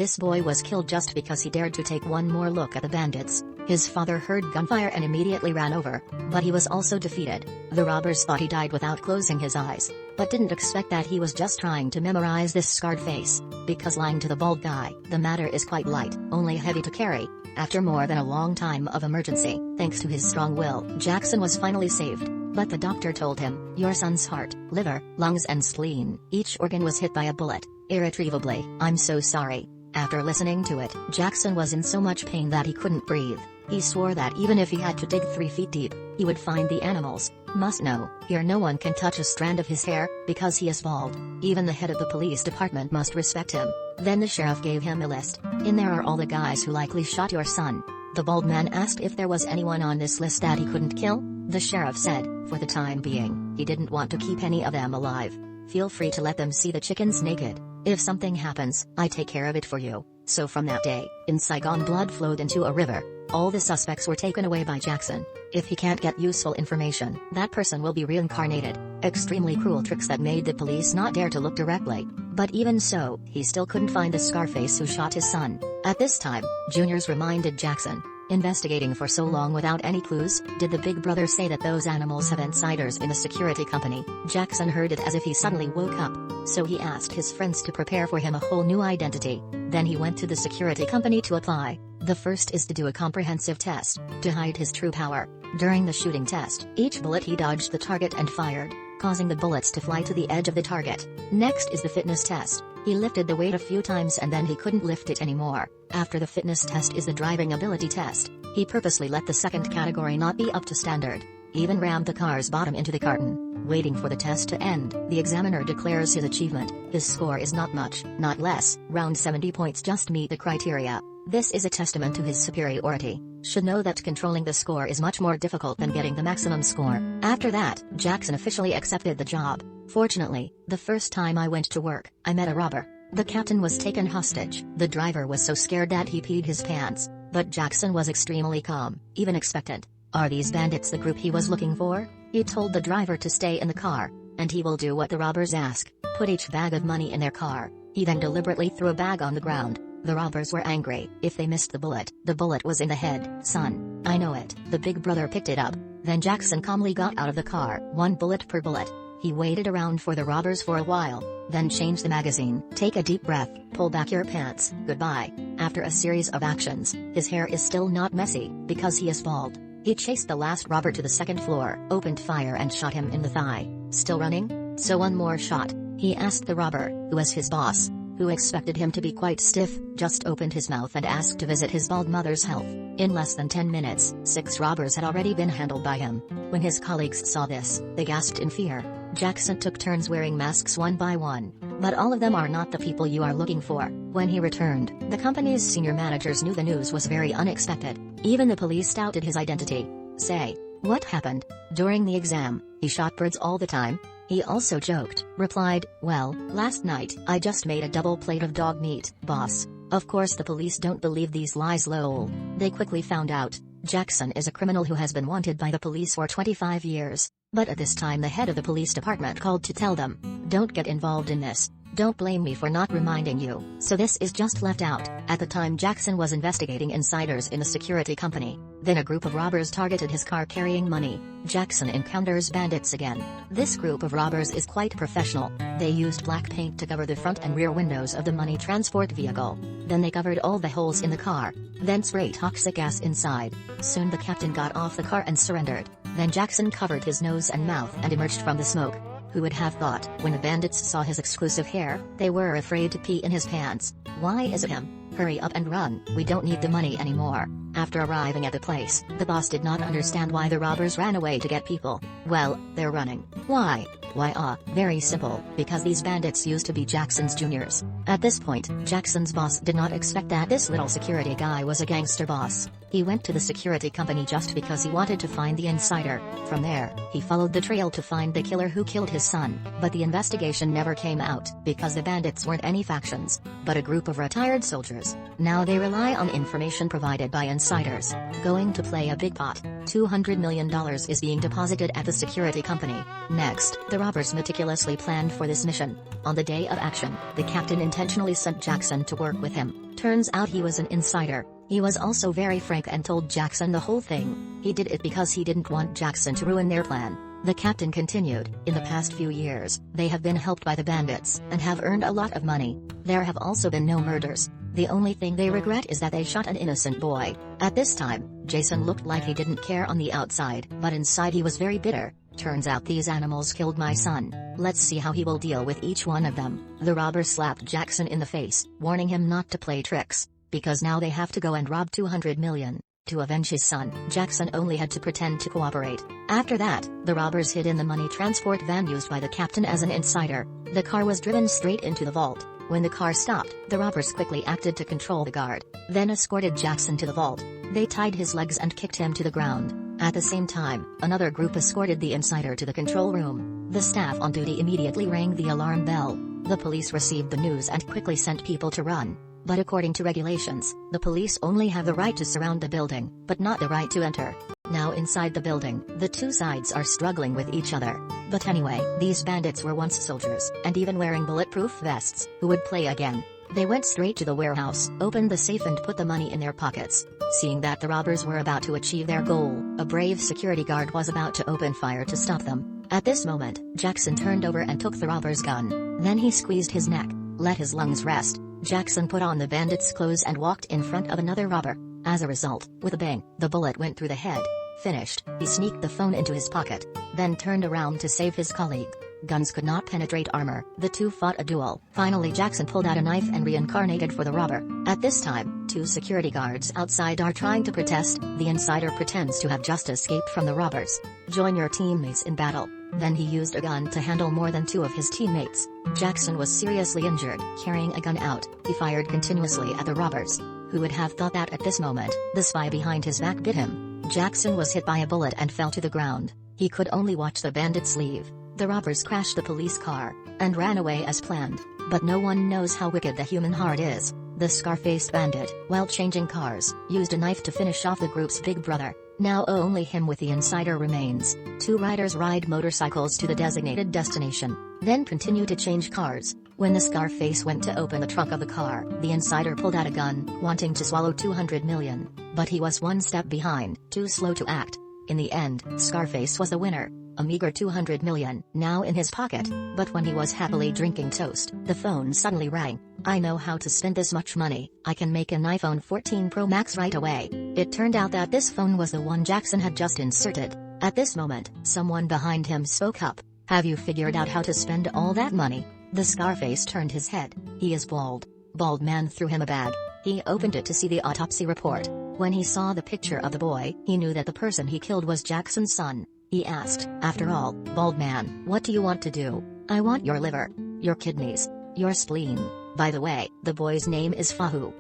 This boy was killed just because he dared to take one more look at the bandits. His father heard gunfire and immediately ran over, but he was also defeated. The robbers thought he died without closing his eyes, but didn't expect that he was just trying to memorize this scarred face, because lying to the bald guy, the matter is quite light, only heavy to carry. After more than a long time of emergency, thanks to his strong will, Jackson was finally saved. But the doctor told him, your son's heart, liver, lungs and spleen, each organ was hit by a bullet, irretrievably. I'm so sorry. After listening to it, Jackson was in so much pain that he couldn't breathe. He swore that even if he had to dig 3 feet deep, he would find the animals. Must know, here no one can touch a strand of his hair, because he is bald. Even the head of the police department must respect him. Then the sheriff gave him a list. In there are all the guys who likely shot your son. The bald man asked if there was anyone on this list that he couldn't kill. The sheriff said, for the time being, he didn't want to keep any of them alive. Feel free to let them see the chickens naked. If something happens, I take care of it for you. So from that day, in Saigon blood flowed into a river. All the suspects were taken away by Jackson. If he can't get useful information, that person will be reincarnated. Extremely cruel tricks that made the police not dare to look directly. But even so, he still couldn't find the Scarface who shot his son. At this time, juniors reminded Jackson, investigating for so long without any clues, did the big brother say that those animals have insiders in the security company? Jackson heard it as if he suddenly woke up. So he asked his friends to prepare for him a whole new identity. Then he went to the security company to apply. The first is to do a comprehensive test, to hide his true power. During the shooting test, each bullet he dodged the target and fired, causing the bullets to fly to the edge of the target. Next is the fitness test. He lifted the weight a few times and then he couldn't lift it anymore. After the fitness test is the driving ability test. He purposely let the second category not be up to standard. Even rammed the car's bottom into the carton. Waiting for the test to end, the examiner declares his achievement. His score is not much, not less, round 70 points just meet the criteria. This is a testament to his superiority. Should know that controlling the score is much more difficult than getting the maximum score. After that, Jackson officially accepted the job. Fortunately, the first time I went to work, I met a robber. The captain was taken hostage. The driver was so scared that he peed his pants. But Jackson was extremely calm, even expectant. Are these bandits the group he was looking for? He told the driver to stay in the car, and he will do what the robbers ask, put each bag of money in their car. He then deliberately threw a bag on the ground. The robbers were angry. If they missed the bullet was in the head. Son, I know it. The big brother picked it up. Then Jackson calmly got out of the car, 1 bullet per bullet. He waited around for the robbers for a while, then changed the magazine. Take a deep breath, pull back your pants, goodbye. After a series of actions, his hair is still not messy, because he is bald. He chased the last robber to the 2nd floor, opened fire and shot him in the thigh. Still running? So 1 more shot. He asked the robber, who was his boss, who expected him to be quite stiff, just opened his mouth and asked to visit his bald mother's health. In less than 10 minutes, 6 robbers had already been handled by him. When his colleagues saw this, they gasped in fear. Jackson took turns wearing masks one by one. But all of them are not the people you are looking for. When he returned, the company's senior managers knew the news was very unexpected. Even the police doubted his identity. Say, what happened? During the exam, he shot birds all the time? He also joked, replied, well, last night, I just made a double plate of dog meat, boss. Of course the police don't believe these lies lol. They quickly found out. Jackson is a criminal who has been wanted by the police for 25 years. But at this time the head of the police department called to tell them, don't get involved in this. Don't blame me for not reminding you. So this is just left out. At the time Jackson was investigating insiders in the security company. Then a group of robbers targeted his car carrying money. Jackson encounters bandits again. This group of robbers is quite professional. They used black paint to cover the front and rear windows of the money transport vehicle. Then they covered all the holes in the car. Then sprayed toxic gas inside. Soon the captain got off the car and surrendered. Then Jackson covered his nose and mouth and emerged from the smoke. Who would have thought, when the bandits saw his exclusive hair, they were afraid to pee in his pants. Why is it him? Hurry up and run, we don't need the money anymore. After arriving at the place, the boss did not understand why the robbers ran away to get people. Well, they're running. Why? Very simple, because these bandits used to be Jackson's juniors. At this point, Jackson's boss did not expect that this little security guy was a gangster boss. He went to the security company just because he wanted to find the insider. From there, he followed the trail to find the killer who killed his son. But the investigation never came out, because the bandits weren't any factions, but a group of retired soldiers. Now they rely on information provided by insiders, going to play a big pot. $200 million is being deposited at the security company. Next, the robbers meticulously planned for this mission. On the day of action, the captain intentionally sent Jackson to work with him. Turns out he was an insider. He was also very frank and told Jackson the whole thing. He did it because he didn't want Jackson to ruin their plan. The captain continued, in the past few years, they have been helped by the bandits, and have earned a lot of money. There have also been no murders. The only thing they regret is that they shot an innocent boy. At this time, Jason looked like he didn't care on the outside, but inside he was very bitter. Turns out these animals killed my son. Let's see how he will deal with each one of them. The robbers slapped Jackson in the face, warning him not to play tricks, because now they have to go and rob $200 million. To avenge his son, Jackson only had to pretend to cooperate. After that, the robbers hid in the money transport van used by the captain as an insider. The car was driven straight into the vault. When the car stopped, the robbers quickly acted to control the guard, then escorted Jackson to the vault. They tied his legs and kicked him to the ground. At the same time, another group escorted the insider to the control room. The staff on duty immediately rang the alarm bell. The police received the news and quickly sent people to run. But according to regulations, the police only have the right to surround the building, but not the right to enter. Now inside the building, the two sides are struggling with each other. But anyway, these bandits were once soldiers, and even wearing bulletproof vests, who would play again. They went straight to the warehouse, opened the safe and put the money in their pockets. Seeing that the robbers were about to achieve their goal, a brave security guard was about to open fire to stop them. At this moment, Jackson turned over and took the robber's gun. Then he squeezed his neck, let his lungs rest. Jackson put on the bandit's clothes and walked in front of another robber. As a result, with a bang, the bullet went through the head. Finished, he sneaked the phone into his pocket, then turned around to save his colleague. Guns could not penetrate armor. The two fought a duel. Finally, Jackson pulled out a knife and reincarnated for the robber. At this time, two security guards outside are trying to protest. The insider pretends to have just escaped from the robbers. Join your teammates in battle. Then he used a gun to handle more than two of his teammates. Jackson was seriously injured. Carrying a gun out, he fired continuously at the robbers. Who would have thought that at this moment, the spy behind his back bit him? Jackson was hit by a bullet and fell to the ground. He could only watch the bandits leave. The robbers crashed the police car, and ran away as planned. But no one knows how wicked the human heart is. The Scarface bandit, while changing cars, used a knife to finish off the group's big brother. Now only him with the insider remains. Two riders ride motorcycles to the designated destination, then continue to change cars. When the Scarface went to open the trunk of the car, the insider pulled out a gun, wanting to swallow $200 million. But he was one step behind, too slow to act. In the end, Scarface was the winner. A meager $200 million, now in his pocket. But when he was happily drinking toast, the phone suddenly rang. I know how to spend this much money. I can make an iPhone 14 Pro Max right away. It turned out that this phone was the one Jackson had just inserted. At this moment, someone behind him spoke up. Have you figured out how to spend all that money? The Scarface turned his head. He is bald. Bald man threw him a bag. He opened it to see the autopsy report. When he saw the picture of the boy, he knew that the person he killed was Jackson's son. He asked, after all, bald man, what do you want to do? I want your liver, your kidneys, your spleen. By the way, the boy's name is Fahu.